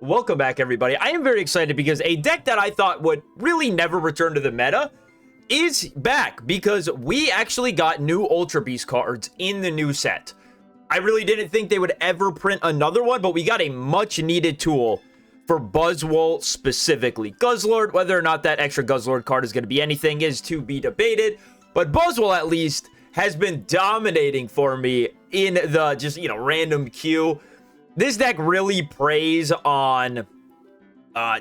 Welcome back, everybody. I am very excited because a deck that I thought would really never return to the meta is back because we actually got new Ultra Beast cards in the new set. I really didn't think they would ever print another one, but we got a much needed tool for BuzzWool specifically. Guzzlord, whether or not that extra Guzzlord card is going to be anything is to be debated, but BuzzWool at least has been dominating for me in the just, random queue. This deck really preys on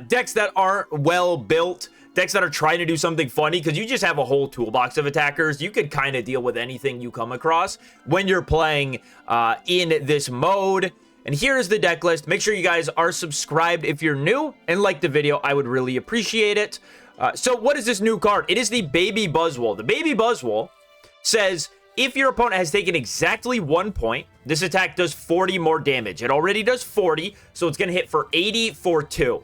decks that aren't well built, decks that are trying to do something funny, because you just have a whole toolbox of attackers. You could kind of deal with anything you come across when you're playing in this mode. And here's the deck list. Make sure you guys are subscribed if you're new and like the video. I would really appreciate it. So what is this new card? It is the Baby BuzzWool. The Baby BuzzWool says, if your opponent has taken exactly 1 point, this attack does 40 more damage. It already does 40, so it's going to hit for 80 for 2.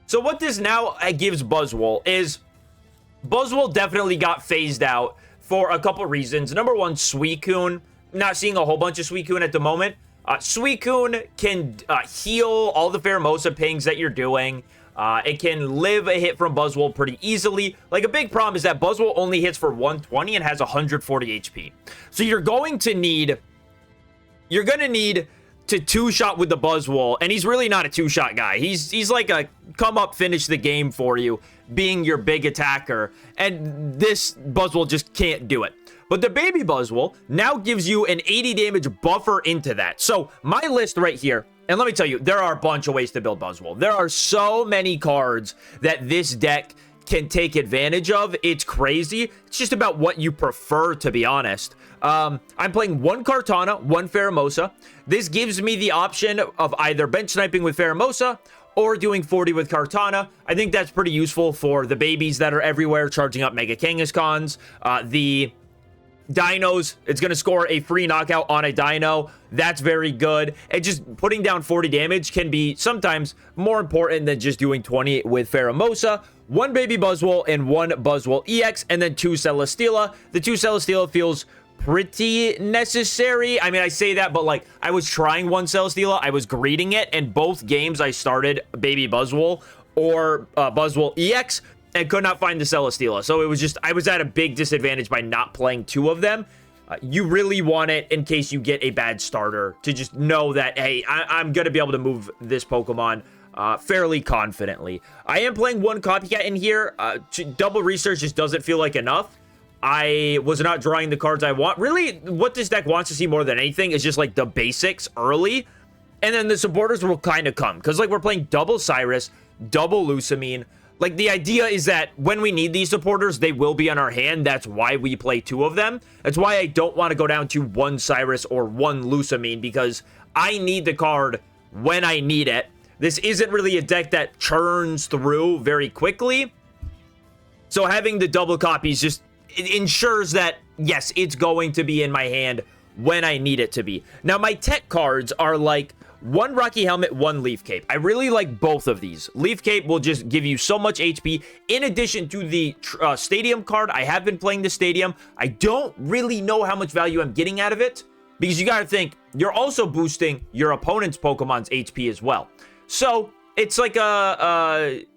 So what this now gives BuzzWool is, BuzzWool definitely got phased out for a couple reasons. Number one, Suicune. Not seeing a whole bunch of Suicune at the moment. Suicune can heal all the Pheromosa pings that you're doing. It can live a hit from BuzzWool pretty easily. Like, a big problem is that BuzzWool only hits for 120 and has 140 HP. So you're going to need to two-shot with the BuzzWool, and he's really not a two-shot guy. He's like a come up, finish the game for you, being your big attacker, and this BuzzWool just can't do it. But the Baby BuzzWool now gives you an 80 damage buffer into that. So my list right here, and let me tell you, there are a bunch of ways to build BuzzWool. There are so many cards that this deck can take advantage of. It's crazy. It's just about what you prefer, to be honest. I'm playing one Kartana, one Pheromosa. This gives me the option of either bench sniping with Pheromosa or doing 40 with Kartana. I think that's pretty useful for the babies that are everywhere, charging up Mega Kangaskhan's. The Dinos, it's going to score a free knockout on a Dino. That's very good. And just putting down 40 damage can be sometimes more important than just doing 20 with Pheromosa. One Baby BuzzWool and one BuzzWool EX, and then two Celesteela. The two Celesteela feels pretty necessary. I mean, I say that, but like, I was trying one Celesteela. I was greeting it, and both games I started Baby BuzzWool or BuzzWool EX and could not find the Celesteela. So it was just, I was at a big disadvantage by not playing two of them. You really want it in case you get a bad starter to just know that, hey, I'm going to be able to move this Pokemon fairly confidently. I am playing one Copycat in here. Double Research just doesn't feel like enough. I was not drawing the cards I want. Really, what this deck wants to see more than anything is just like the basics early. And then the supporters will kind of come. Because like, we're playing double Cyrus, double Lusamine. Like, the idea is that when we need these supporters, they will be on our hand. That's why we play two of them. That's why I don't want to go down to one Cyrus or one Lusamine, because I need the card when I need it. This isn't really a deck that churns through very quickly. So having the double copies just ensures that, yes, it's going to be in my hand when I need it to be. Now, my tech cards are like one Rocky Helmet, one Leaf Cape. I really like both of these. Leaf Cape will just give you so much HP. In addition to the Stadium card, I have been playing the Stadium. I don't really know how much value I'm getting out of it, because you got to think, you're also boosting your opponent's Pokemon's HP as well. So it's like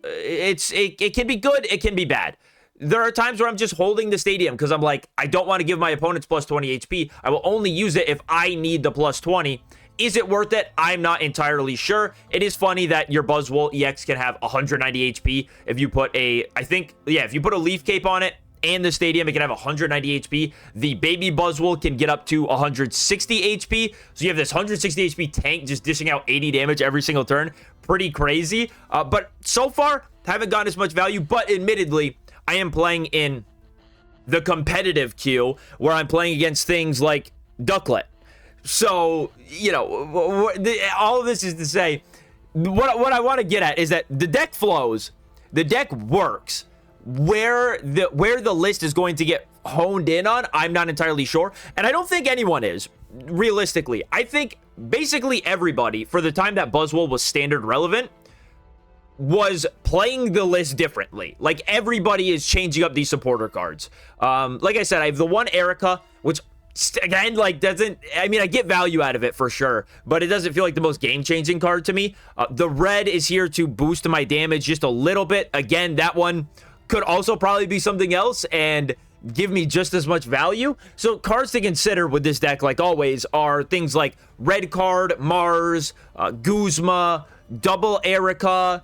it can be good, it can be bad. There are times where I'm just holding the Stadium because I'm like, I don't want to give my opponents plus 20 HP. I will only use it if I need the plus 20. Is it worth it? I'm not entirely sure. It is funny that your BuzzWool EX can have 190 HP if you put a, if you put a Leaf Cape on it and the Stadium, it can have 190 HP. The Baby BuzzWool can get up to 160 HP. So you have this 160 HP tank just dishing out 80 damage every single turn. Pretty crazy. But so far, haven't gotten as much value. But admittedly, I am playing in the competitive queue where I'm playing against things like Ducklet. So, all of this is to say, what I want to get at is that the deck flows, the deck works. Where the list is going to get honed in on, I'm not entirely sure. And I don't think anyone is, realistically. I think basically everybody, for the time that BuzzWool was standard relevant, was playing the list differently. Like, everybody is changing up these supporter cards. Like I said, I have the one Erica, which again, like, doesn't, I mean, I get value out of it for sure, but it doesn't feel like the most game-changing card to me. The red is here to boost my damage just a little bit. Again, that one could also probably be something else and give me just as much value. So cards to consider with this deck, like always, are things like red card, Mars, Guzma, double Erica,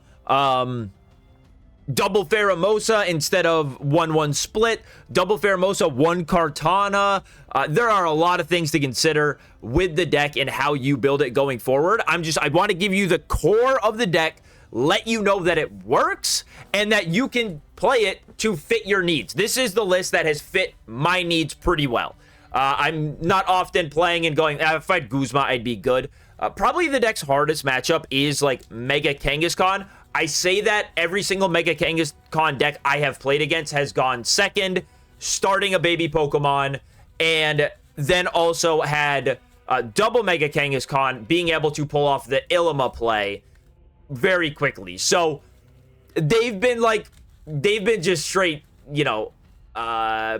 double Pheromosa instead of 1-1 split, double Pheromosa, 1 Kartana. There are a lot of things to consider with the deck and how you build it going forward. I want to give you the core of the deck, let you know that it works and that you can play it to fit your needs. This is the list that has fit my needs pretty well. I'm not often playing and going, if I had Guzma, I'd be good. Probably the deck's hardest matchup is like Mega Kangaskhan. I say that every single Mega Kangaskhan deck I have played against has gone second, starting a baby Pokemon, and then also had double Mega Kangaskhan being able to pull off the Ilima play very quickly. So they've been just straight, you know,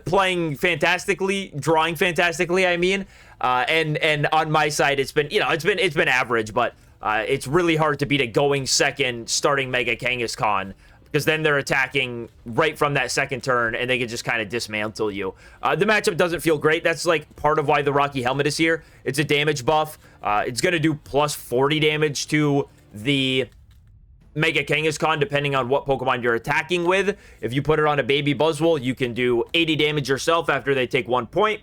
playing fantastically, drawing fantastically, I mean. And on my side, it's been, you know, it's been average, but it's really hard to beat a going second starting Mega Kangaskhan, because then they're attacking right from that second turn and they can just kind of dismantle you. The matchup doesn't feel great. That's like part of why the Rocky Helmet is here. It's a damage buff. It's going to do plus 40 damage to the Mega Kangaskhan depending on what Pokemon you're attacking with. If you put it on a baby BuzzWool, you can do 80 damage yourself after they take 1 point,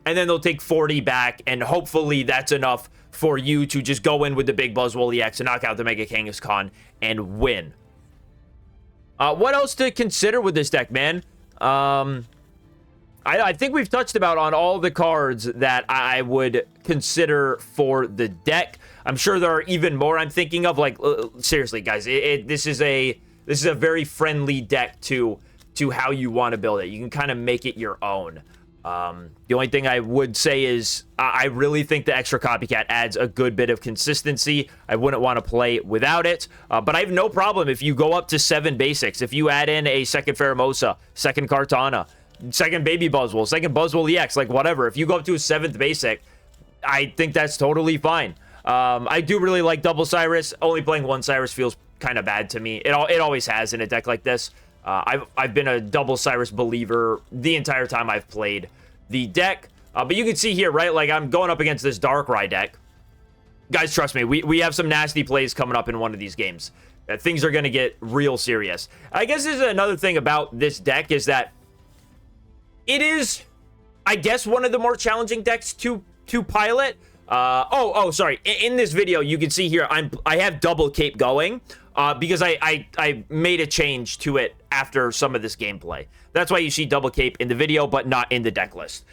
and then they'll take 40 back, and hopefully that's enough for you to just go in with the big BuzzWool EX and knock out the Mega Kangaskhan and win. What else to consider with this deck, man? I think we've touched about on all the cards that I would consider for the deck. I'm sure there are even more I'm thinking of. Like, seriously, guys, this is a very friendly deck to how you want to build it. You can kind of make it your own. The only thing I would say is I really think the extra copycat adds a good bit of consistency. I wouldn't want to play without it, but I have no problem if you go up to 7 basics. If you add in a second Pheromosa, second Kartana, second baby BuzzWool, second BuzzWool EX, like whatever. If you go up to a 7th basic, I think that's totally fine. I do really like double Cyrus. Only playing 1 Cyrus feels kind of bad to me. It always has in a deck like this. I've been a double Cyrus believer the entire time I've played the deck. But you can see here, right? Like, I'm going up against this Darkrai deck. Guys, trust me, we have some nasty plays coming up in one of these games. Things are going to get real serious. I guess this is another thing about this deck is that it is, I guess, one of the more challenging decks to pilot. Sorry. In this video, you can see here, I have double cape going because I made a change to it after some of this gameplay. That's why you see double cape in the video, but not in the deck list.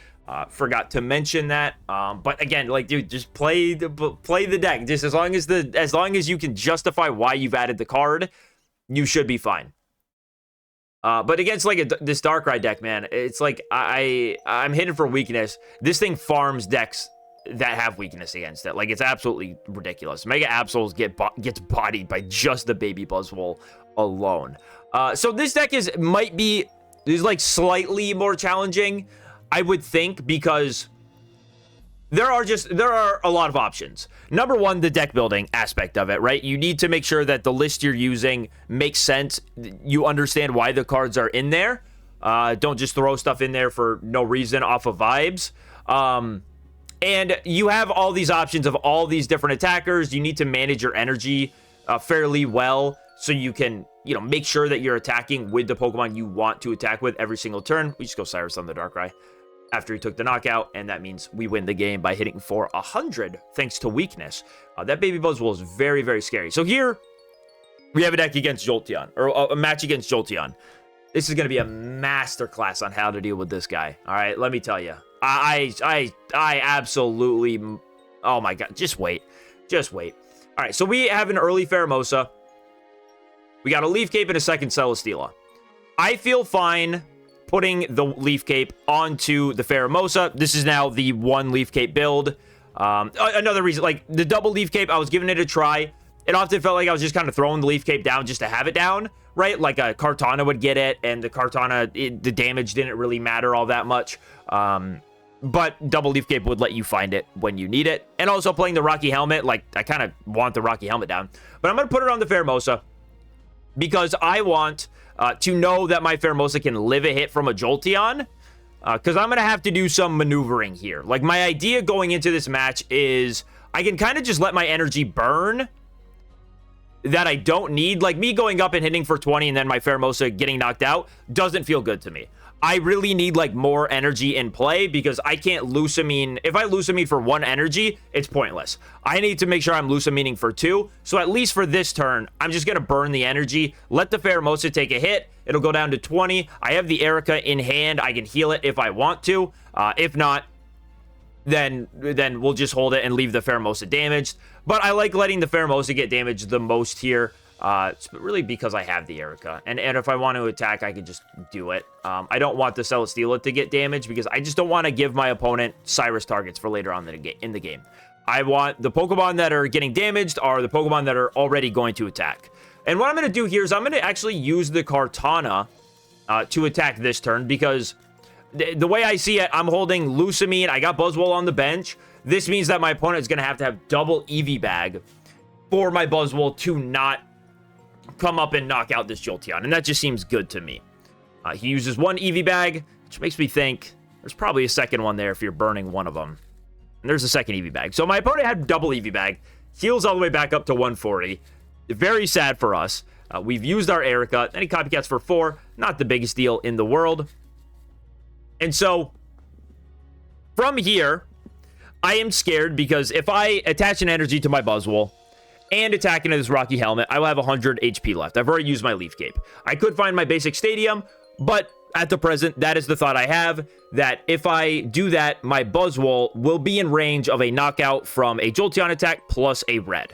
Forgot to mention that. But again, like, dude, just play the deck. Just as long as you can justify why you've added the card, you should be fine. But against like this Darkrai deck, man, it's like I'm hitting for weakness. This thing farms decks that have weakness against it. Like, it's absolutely ridiculous. Mega Absols gets bodied by just the baby BuzzWool alone. So this deck is like slightly more challenging, I would think, because there are a lot of options. Number one, the deck building aspect of it, right? You need to make sure that the list you're using makes sense. You understand why the cards are in there. Don't just throw stuff in there for no reason off of vibes. And you have all these options of all these different attackers. You need to manage your energy fairly well so you can, you know, make sure that you're attacking with the Pokemon you want to attack with every single turn. We just go Cyrus on the Darkrai after he took the knockout, and that means we win the game by hitting for 100 thanks to weakness. That baby BuzzWool is very, very scary. So here we have a deck against Jolteon, or a match against Jolteon. This is going to be a masterclass on how to deal with this guy. All right, let me tell you. I absolutely, oh my god, just wait. All right, so we have an early Pheromosa. We got a Leaf Cape and a second Celesteela. I feel fine putting the Leaf Cape onto the Pheromosa. This is now the 1 Leaf Cape build. Another reason, like the double Leaf Cape, I was giving it a try. It often felt like I was just kind of throwing the Leaf Cape down just to have it down, right? Like a Kartana would get it, and the Kartana, the damage didn't really matter all that much. but Double Leaf Cape would let you find it when you need it. And also playing the Rocky Helmet, like, I kind of want the Rocky Helmet down. But I'm going to put it on the Pheromosa because I want to know that my Pheromosa can live a hit from a Jolteon. Because I'm going to have to do some maneuvering here. Like, my idea going into this match is I can kind of just let my energy burn that I don't need. Like, me going up and hitting for 20 and then my Pheromosa getting knocked out doesn't feel good to me. I really need, like, more energy in play because I can't Lusamine. If I Lusamine for 1 energy, it's pointless. I need to make sure I'm Lusamining for 2. So at least for this turn, I'm just going to burn the energy, let the Pheromosa take a hit. It'll go down to 20. I have the Erica in hand. I can heal it if I want to. If not, then we'll just hold it and leave the Pheromosa damaged. But I like letting the Pheromosa get damaged the most here. It's really because I have the Erica. And if I want to attack, I can just do it. I don't want the Celesteela to get damaged because I just don't want to give my opponent Cyrus targets for later on in the game. I want the Pokemon that are getting damaged are the Pokemon that are already going to attack. And what I'm going to do here is I'm going to actually use the Kartana to attack this turn because the way I see it, I'm holding Lusamine. I got Buzzwole on the bench. This means that my opponent is going to have double Eevee Bag for my Buzzwole to not come up and knock out this Jolteon. And that just seems good to me. He uses 1 Eevee Bag, which makes me think there's probably a second one there if you're burning one of them. And there's a second Eevee Bag. So my opponent had double Eevee Bag. Heals all the way back up to 140. Very sad for us. We've used our Erica. Then he copycats for 4. Not the biggest deal in the world. And so, from here, I am scared because if I attach an energy to my Buzzwole and attack into this Rocky Helmet, I will have 100 HP left. I've already used my Leaf Cape. I could find my basic Stadium, but at the present, that is the thought I have, that if I do that, my Buzzwole will be in range of a knockout from a Jolteon attack plus a red.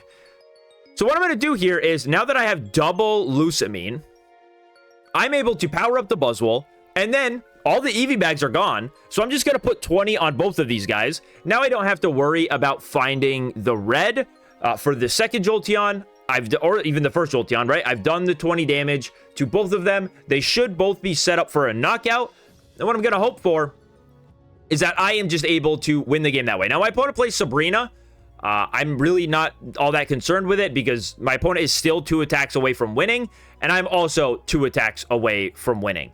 So what I'm going to do here is, now that I have double Lusamine, I'm able to power up the Buzzwole, and then all the Eevee Bags are gone, so I'm just going to put 20 on both of these guys. Now I don't have to worry about finding the red for the second Jolteon, or even the first Jolteon, right? I've done the 20 damage to both of them. They should both be set up for a knockout. And what I'm going to hope for is that I am just able to win the game that way. Now, my opponent plays Sabrina. I'm really not all that concerned with it because my opponent is still 2 attacks away from winning, and I'm also 2 attacks away from winning.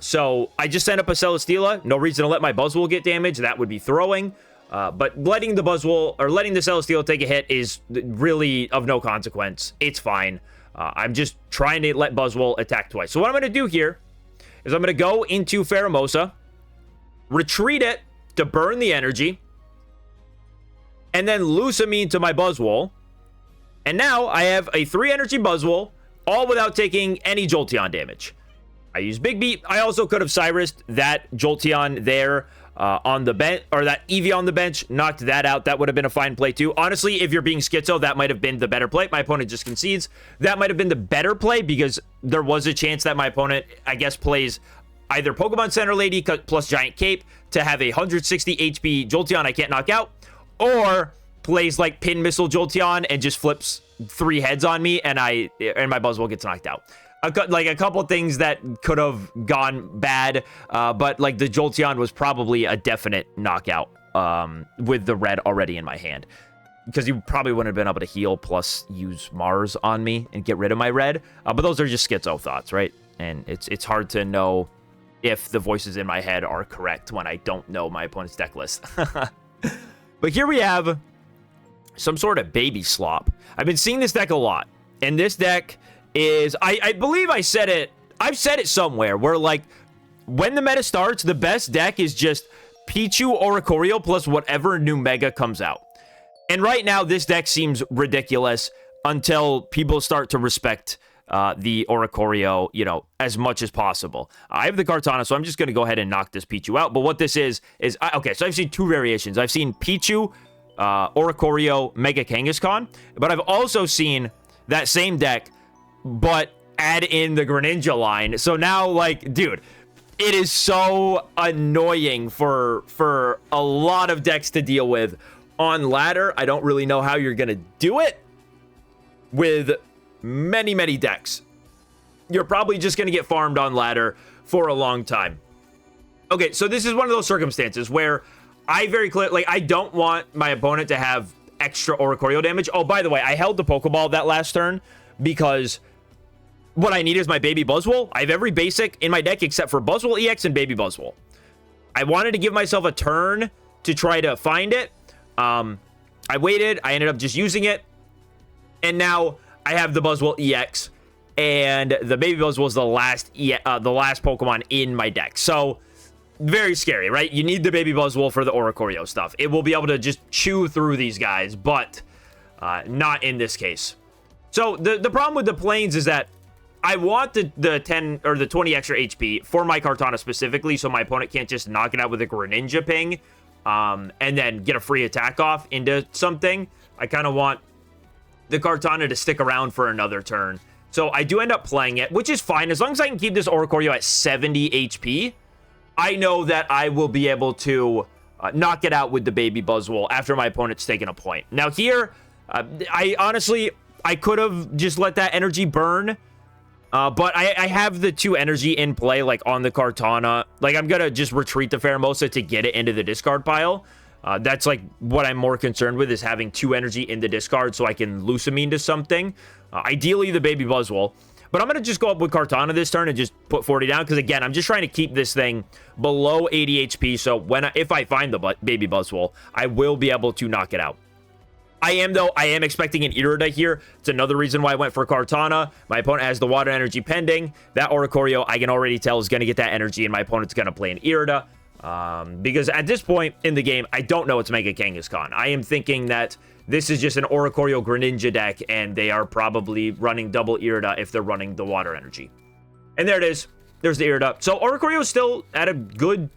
So I just sent up a Celesteela. No reason to let my Buzzwole get damaged. That would be throwing. But letting the Buzzwole, or letting the Celesteela take a hit is really of no consequence. It's fine. I'm just trying to let Buzzwole attack twice. So what I'm going to do here is I'm going to go into Pheromosa, retreat it to burn the energy, and then Lusamine to my Buzzwole. And now I have a 3 energy Buzzwole, all without taking any Jolteon damage. I use Big Beat. I also could have Cyrused that Jolteon there on the bench, or that Eevee on the bench, knocked that out. That would have been a fine play too. Honestly, if you're being schizo, that might have been the better play. My opponent just concedes. That might have been the better play because there was a chance that my opponent, I guess, plays either Pokemon Center Lady plus Giant Cape to have a 160 HP Jolteon I can't knock out, or plays like Pin Missile Jolteon and just flips 3 heads on me and my Buzzwole gets knocked out. Like a couple of things that could have gone bad, but like the Jolteon was probably a definite knockout with the red already in my hand, because you probably wouldn't have been able to heal plus use Mars on me and get rid of my red. But those are just schizo thoughts, right? And it's hard to know if the voices in my head are correct when I don't know my opponent's deck list. But here we have some sort of baby slop. I've been seeing this deck a lot, and this deck is, I believe I said it, I've said it somewhere, where like, when the meta starts, the best deck is just Pichu Oricorio plus whatever new Mega comes out. And right now, this deck seems ridiculous until people start to respect the Oricorio, you know, as much as possible. I have the Kartana, so I'm just going to go ahead and knock this Pichu out. But what this is okay, so I've seen 2 variations. I've seen Pichu, Oricorio, Mega Kangaskhan, but I've also seen that same deck, but add in the Greninja line. So now, like, dude, it is so annoying for a lot of decks to deal with. On ladder, I don't really know how you're going to do it with many decks. You're probably just going to get farmed on ladder for a long time. Okay, so this is one of those circumstances where I very clear, like, I don't want my opponent to have extra Oricorio damage. Oh, by the way, I held the Pokeball that last turn because what I need is my Baby Buzzwole. I have every basic in my deck except for Buzzwole EX and Baby Buzzwole. I wanted to give myself a turn to try to find it. I waited. I ended up just using it. And now I have the Buzzwole EX. And the Baby Buzzwole is the last Pokemon in my deck. So, very scary, right? You need the Baby Buzzwole for the Oricorio stuff. It will be able to just chew through these guys, but not in this case. So, the problem with the Plains is that I want the 10 or the 20 extra HP for my Kartana specifically, so my opponent can't just knock it out with a Greninja ping and then get a free attack off into something. I kind of want the Kartana to stick around for another turn. So I do end up playing it, which is fine. As long as I can keep this Oricorio at 70 HP, I know that I will be able to knock it out with the Baby Buzzwole after my opponent's taken a point. Now here, I honestly could have just let that energy burn. But I have the 2 energy in play, like, on the Kartana. Like, I'm gonna just retreat the Pheromosa to get it into the discard pile. That's, like, what I'm more concerned with, is having 2 energy in the discard so I can Lusamine to something. Ideally, the Baby Buzzwole. But I'm gonna just go up with Kartana this turn and just put 40 down, because, again, I'm just trying to keep this thing below 80 HP, so if I find the Baby Buzzwole, I will be able to knock it out. I am expecting an Irida here. It's another reason why I went for Kartana. My opponent has the Water Energy pending. That Oricorio, I can already tell, is going to get that energy, and my opponent's going to play an Irida. Because at this point in the game, I don't know it's Mega Kangaskhan. I am thinking that this is just an Oricorio Greninja deck, and they are probably running double Irida if they're running the Water Energy. And there it is. There's the Irida. So Oricorio is still at a good,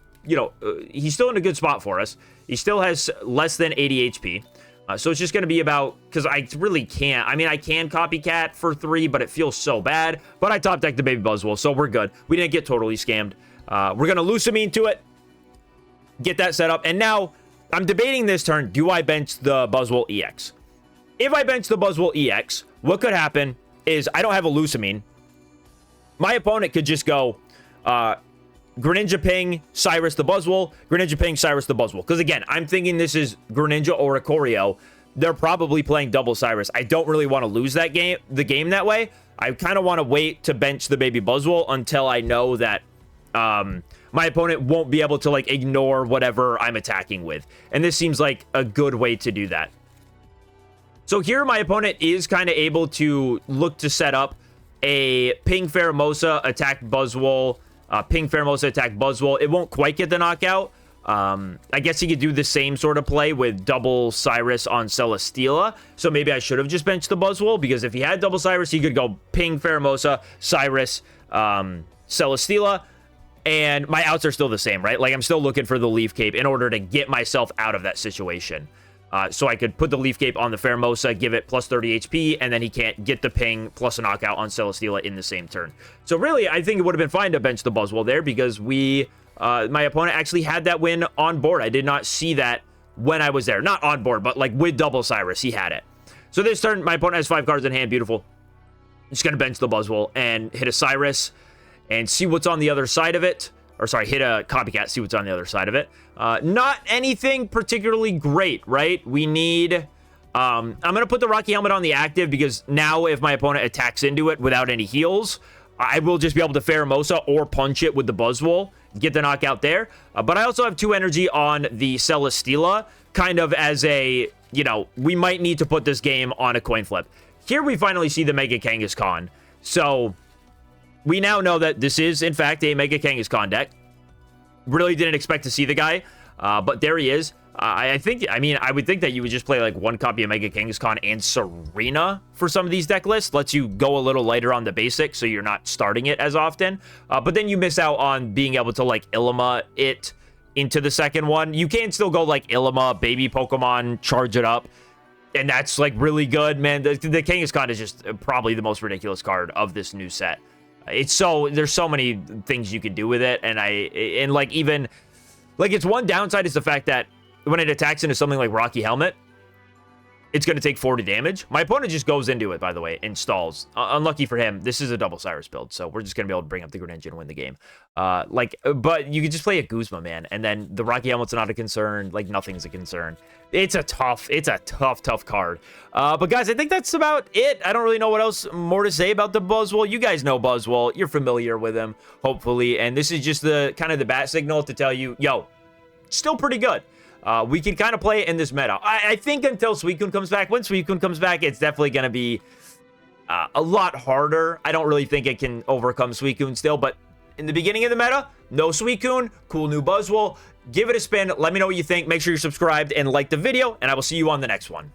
he's still in a good spot for us. He still has less than 80 HP. So it's just going to be about, because I really can't. I mean, I can copycat for 3, but it feels so bad. But I top decked the Baby Buzzwole, so we're good. We didn't get totally scammed. We're going to Lusamine to it, get that set up. And now, I'm debating this turn, do I bench the Buzzwole EX? If I bench the Buzzwole EX, what could happen is I don't have a Lusamine. My opponent could just go Greninja Ping, Cyrus the Buzzwole, Greninja Ping, Cyrus the Buzzwole. Because again, I'm thinking this is Greninja or Oricorio. They're probably playing double Cyrus. I don't really want to lose the game that way. I kind of want to wait to bench the Baby Buzzwole until I know that my opponent won't be able to, like, ignore whatever I'm attacking with. And this seems like a good way to do that. So here my opponent is kind of able to look to set up a Ping Pheromosa, attack Buzzwole, Ping Pheromosa, attack Buzzwole. It won't quite get the knockout. I guess he could do the same sort of play with double Cyrus on Celesteela. So maybe I should have just benched the Buzzwole, because if he had double Cyrus, he could go Ping Pheromosa, Cyrus, Celesteela. And my outs are still the same, right? Like, I'm still looking for the Leaf Cape in order to get myself out of that situation. So I could put the Leaf Cape on the Pheromosa, give it plus 30 HP, and then he can't get the ping plus a knockout on Celesteela in the same turn. So really, I think it would have been fine to bench the Buzzwole there, because my opponent actually had that win on board. I did not see that when I was there. Not on board, but like with double Cyrus, he had it. So this turn, my opponent has 5 cards in hand. Beautiful. I'm just going to bench the Buzzwole and hit a Cyrus and see what's on the other side of it. Or sorry, hit a Copycat, see what's on the other side of it. Not anything particularly great, right? We need... I'm going to put the Rocky Helmet on the active, because now if my opponent attacks into it without any heals, I will just be able to Pheromosa or punch it with the Buzzwole, get the knockout there. But I also have 2 energy on the Celesteela, kind of as a, we might need to put this game on a coin flip. Here we finally see the Mega Kangaskhan. So... we now know that this is, in fact, a Mega Kangaskhan deck. Really didn't expect to see the guy, but there he is. I would think that you would just play, like, 1 copy of Mega Kangaskhan and Serena for some of these deck lists. Lets you go a little lighter on the basics, so you're not starting it as often. But then you miss out on being able to, like, Illima it into the second one. You can still go, like, Illima, baby Pokemon, charge it up. And that's, like, really good, man. The Kangaskhan is just probably the most ridiculous card of this new set. There's so many things you can do with it, and like, even like, its one downside is the fact that when it attacks into something like Rocky Helmet, It's going to take 40 damage. My opponent just goes into it, by the way, and stalls. Unlucky for him, this is a double Cyrus build, so we're just going to be able to bring up the Greninja and win the game. But you could just play a Guzma, man, and then the Rocky Helmet's not a concern. Like, nothing's a concern. It's a tough card. But guys, I think that's about it. I don't really know what else more to say about the BuzzWool. You guys know BuzzWool. You're familiar with him, hopefully, and this is just the kind of the bat signal to tell you, yo, still pretty good. We can kind of play it in this meta. I think until Suicune comes back. When Suicune comes back, it's definitely going to be a lot harder. I don't really think it can overcome Suicune still, but in the beginning of the meta, no Suicune, cool new BuzzWool. Give it a spin. Let me know what you think. Make sure you're subscribed and like the video, and I will see you on the next one.